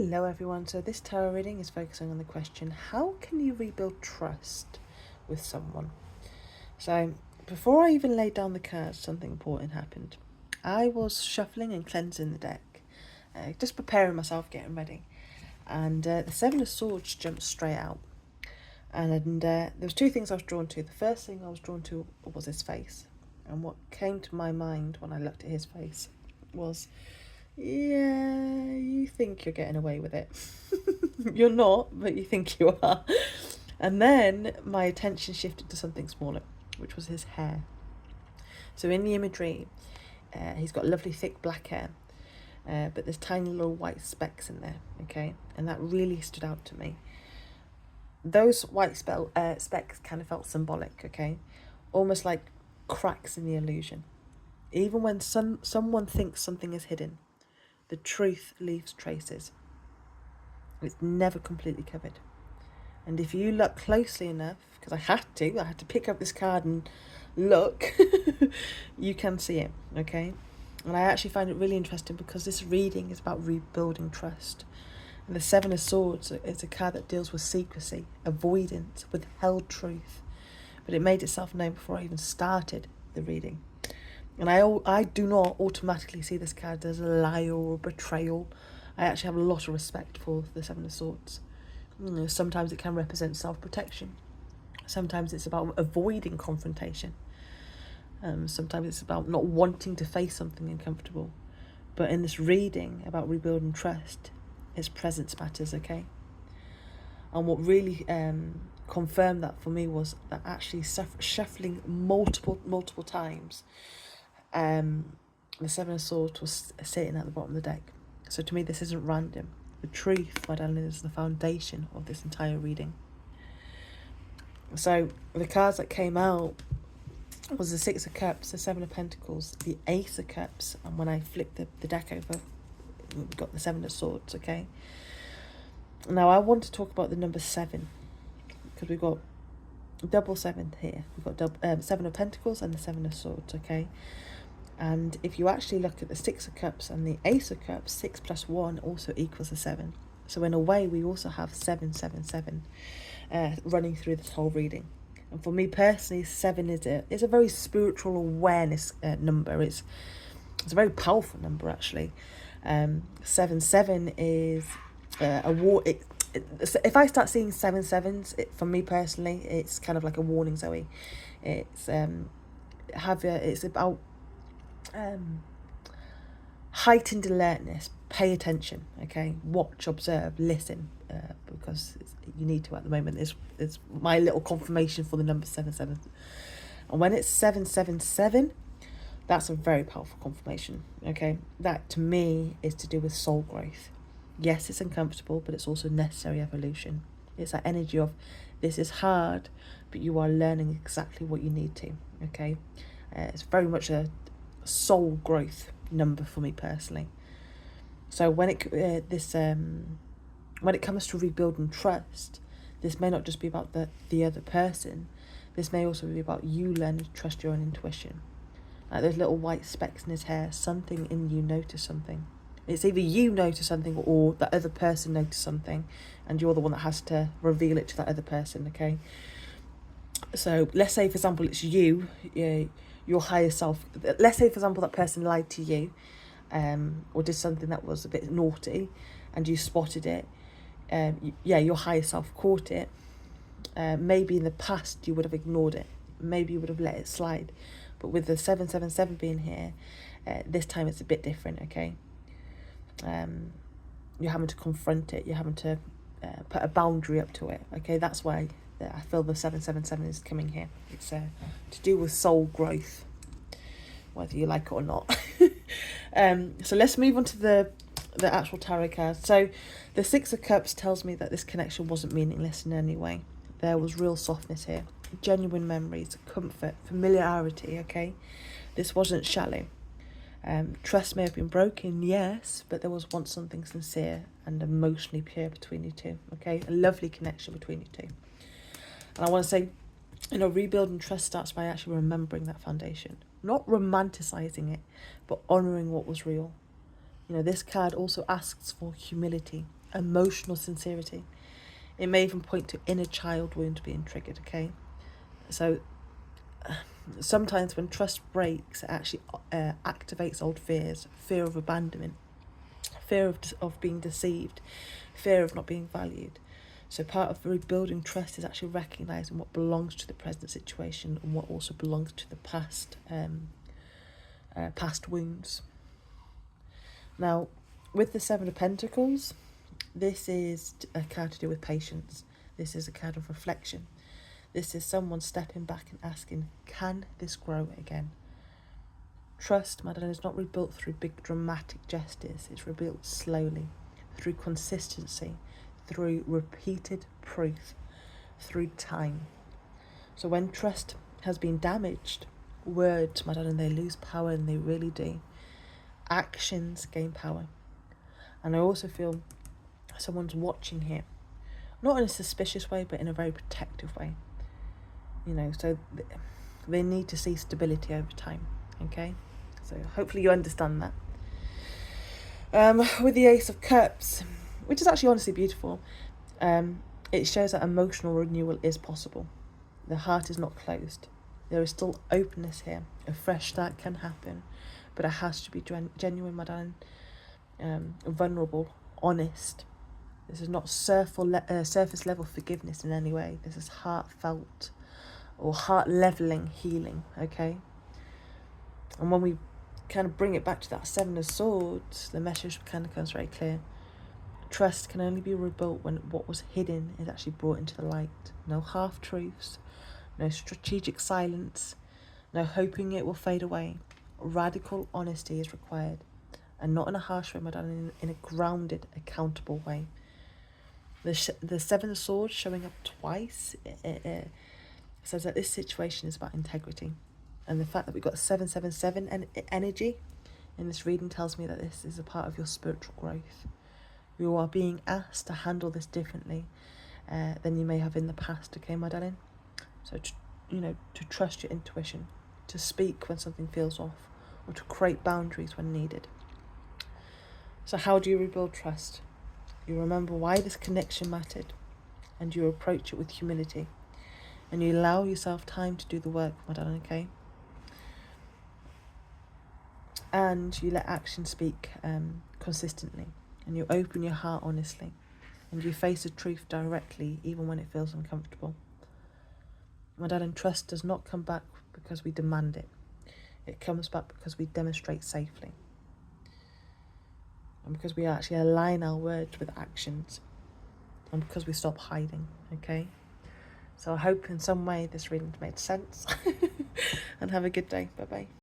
Hello everyone, so this tarot reading is focusing on the question, how can you rebuild trust with someone? So before I even laid down the cards, something important happened. I was shuffling and cleansing the deck, just preparing myself, getting ready, and the Seven of Swords jumped straight out. And there was two things I was drawn to. The first thing I was drawn to was his face, and what came to my mind when I looked at his face was, yeah, you think you're getting away with it. You're not, but you think you are. And then my attention shifted to something smaller, which was his hair. So in the imagery, he's got lovely thick black hair, but there's tiny little white specks in there, okay? And that really stood out to me. Those white specks kind of felt symbolic, okay? Almost like cracks in the illusion. Even when someone thinks something is hidden, the truth leaves traces. It's never completely covered. And if you look closely enough, because I had to pick up this card and look, you can see it, okay? And I actually find it really interesting because this reading is about rebuilding trust. And the Seven of Swords is a card that deals with secrecy, avoidance, withheld truth. But it made itself known before I even started the reading. And I do not automatically see this card as a liar or a betrayal. I actually have a lot of respect for the Seven of Swords. Sometimes it can represent self-protection. Sometimes it's about avoiding confrontation. Sometimes it's about not wanting to face something uncomfortable. But in this reading about rebuilding trust, its presence matters, okay? And what really confirmed that for me was that actually shuffling multiple times, the Seven of Swords was sitting at the bottom of the deck. So to me, this isn't random. The truth, my darling, is the foundation of this entire reading. So the cards that came out was the Six of Cups, the Seven of Pentacles, the Ace of Cups, and when I flipped the deck over, we got the Seven of Swords, okay? Now I want to talk about the number 7, because we've got double 7 here. We've got Seven of Pentacles and the Seven of Swords, okay? And if you actually look at the Six of Cups and the Ace of Cups, 6 plus 1 also equals a 7. So in a way, we also have 777 running through this whole reading. And for me personally, 7 is a very spiritual awareness number. It's a very powerful number, actually. 7 is a war. If I start seeing 7 sevens, for me personally, it's kind of like a warning, Zoe. It's it's about heightened alertness. Pay attention, okay? Watch, observe, listen, because you need to at the moment. It's my little confirmation for the number 77. And when it's 777, that's a very powerful confirmation, okay? That to me is to do with soul growth. Yes, it's uncomfortable, but it's also necessary evolution. It's that energy of, this is hard, but you are learning exactly what you need to, okay? It's very much a soul growth number for me personally. So when it comes to rebuilding trust, this may not just be about the other person. This may also be about you learning to trust your own intuition. Like those little white specks in his hair, something in you noticed something. It's either you notice something or the other person noticed something, and you're the one that has to reveal it to that other person, okay? So let's say, for example, it's you, your higher self. Let's say, for example, that person lied to you, or did something that was a bit naughty, and you spotted it. Your higher self caught it. Maybe in the past you would have ignored it. Maybe you would have let it slide. But with the 777 being here, this time it's a bit different, okay? You're having to confront it. You're having to put a boundary up to it, okay? That's why I feel the 777 is coming here. It's to do with soul growth, whether you like it or not. So let's move on to the actual tarot card. So the Six of Cups tells me that this connection wasn't meaningless in any way. There was real softness here, genuine memories, comfort, familiarity, okay? This wasn't shallow. Trust may have been broken, yes, but there was once something sincere and emotionally pure between you two, okay? A lovely connection between you two. And I want to say, rebuilding trust starts by actually remembering that foundation. Not romanticizing it, but honouring what was real. This card also asks for humility. emotional sincerity. It may even point to inner child wound being triggered, okay? So sometimes when trust breaks, it actually activates old fears, fear of abandonment, fear of being deceived, fear of not being valued. So part of rebuilding trust is actually recognising what belongs to the present situation and what also belongs to the past wounds. Now, with the Seven of Pentacles, this is a card to do with patience. This is a card of reflection. This is someone stepping back and asking, can this grow again? Trust, Madeleine, is not rebuilt through big dramatic gestures. It's rebuilt slowly, through consistency, through repeated proof, through time. So when trust has been damaged, words, Madeleine, they lose power, and they really do. Actions gain power. And I also feel someone's watching here, not in a suspicious way, but in a very protective way. You know, so they need to see stability over time, okay? So hopefully you understand that. With the Ace of Cups, which is actually honestly beautiful, it shows that emotional renewal is possible. The heart is not closed. There is still openness here. A fresh start can happen, but it has to be genuine, Madeleine, vulnerable, honest. This is not surface level forgiveness in any way. This is heartfelt or heart leveling healing, okay? And when we kind of bring it back to that Seven of Swords, the message kind of comes very clear. Trust can only be rebuilt when what was hidden is actually brought into the light. No half-truths, no strategic silence, no hoping it will fade away. Radical honesty is required, and not in a harsh way, but in a grounded, accountable way. The Seven of Swords showing up twice says that this situation is about integrity. And the fact that we've got 777 energy in this reading tells me that this is a part of your spiritual growth. You are being asked to handle this differently than you may have in the past, okay, my darling? So, to trust your intuition, to speak when something feels off, or to create boundaries when needed. So how do you rebuild trust? You remember why this connection mattered, and you approach it with humility, and you allow yourself time to do the work, my darling, okay? And you let action speak consistently, and you open your heart honestly, and you face the truth directly even when it feels uncomfortable. My darling, trust does not come back because we demand it. It comes back because we demonstrate safely, and because we actually align our words with actions, and because we stop hiding, okay? So I hope in some way this reading made sense. And have a good day. Bye-bye.